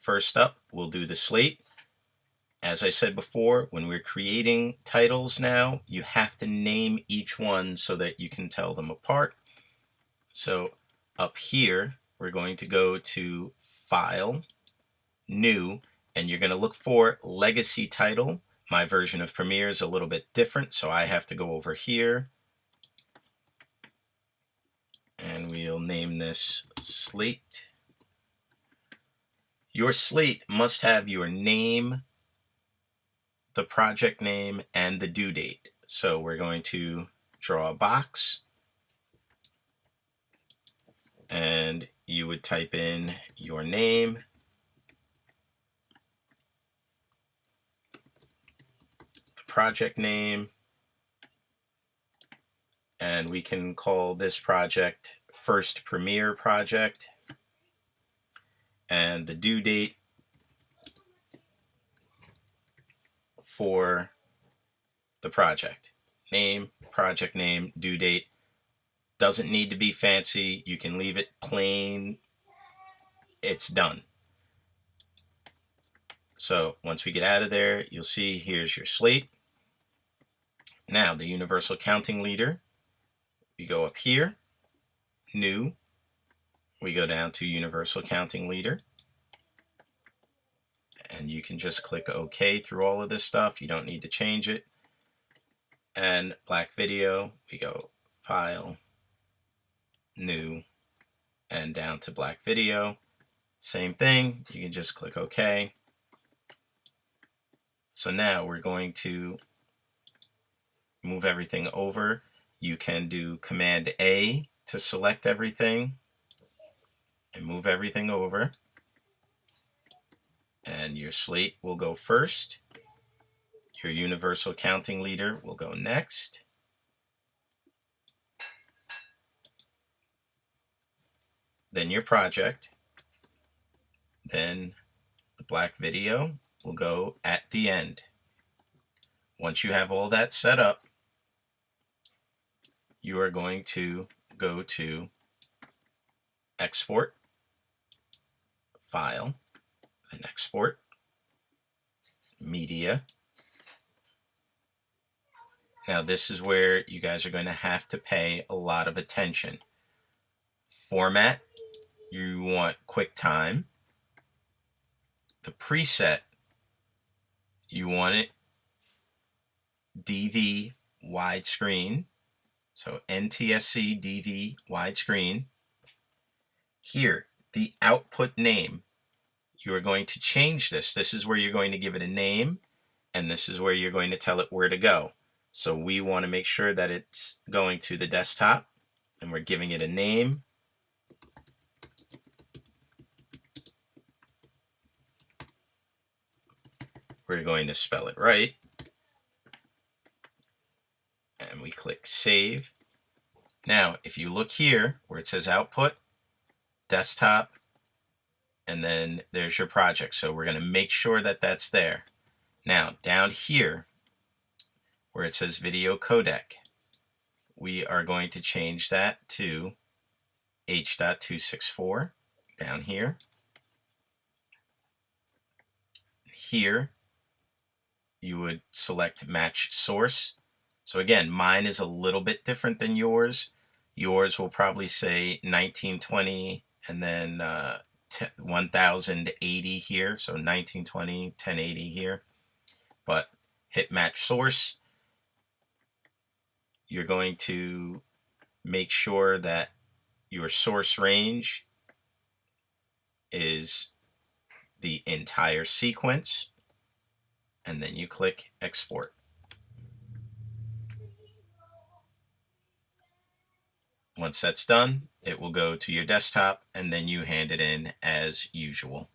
first up, we'll do the slate. As I said before, when we're creating titles now, you have to name each one so that you can tell them apart. So up here, we're going to go to File, New, and you're going to look for Legacy Title. My version of Premiere is a little bit different, so I have to go over here. And we'll name this Slate. Your slate must have your name, the project name, and the due date. So we're going to draw a box, and you would type in your name, the project name, and we can call this project First Premiere Project, and the due date for the project. Name, project name, due date. Doesn't need to be fancy. You can leave it plain. It's done. So once we get out of there, you'll see here's your slate. Now the Universal Counting Leader. We go up here, New. We go down to Universal Counting Leader. And you can just click OK through all of this stuff. You don't need to change it. And Black Video, we go File, New, and down to Black Video. Same thing, you can just click OK. So now we're going to move everything over. You can do Command A to select everything and move everything over. And your slate will go first. Your Universal Counting Leader will go next. Then your project. Then the Black Video will go at the end. Once you have all that set up, you are going to go to Export, File, then Export, Media. Now this is where you guys are going to have to pay a lot of attention. Format, you want QuickTime. The preset, you want it DV widescreen. So NTSC DV widescreen. Here, the output name, you are going to change this. This is where you're going to give it a name, and this is where you're going to tell it where to go. So we want to make sure that it's going to the desktop, and we're giving it a name. We're going to spell it right. And we click Save. Now, if you look here where it says Output, Desktop, and then there's your project. So we're going to make sure that that's there. Now, down here where it says Video Codec, we are going to change that to H.264 down here. Here, you would select Match Source. So again, mine is a little bit different than yours. Yours will probably say 1920 and then 1080 here. So 1920, 1080 here. But hit Match Source. You're going to make sure that your source range is the entire sequence. And then you click Export. Once that's done, it will go to your desktop, and then you hand it in as usual.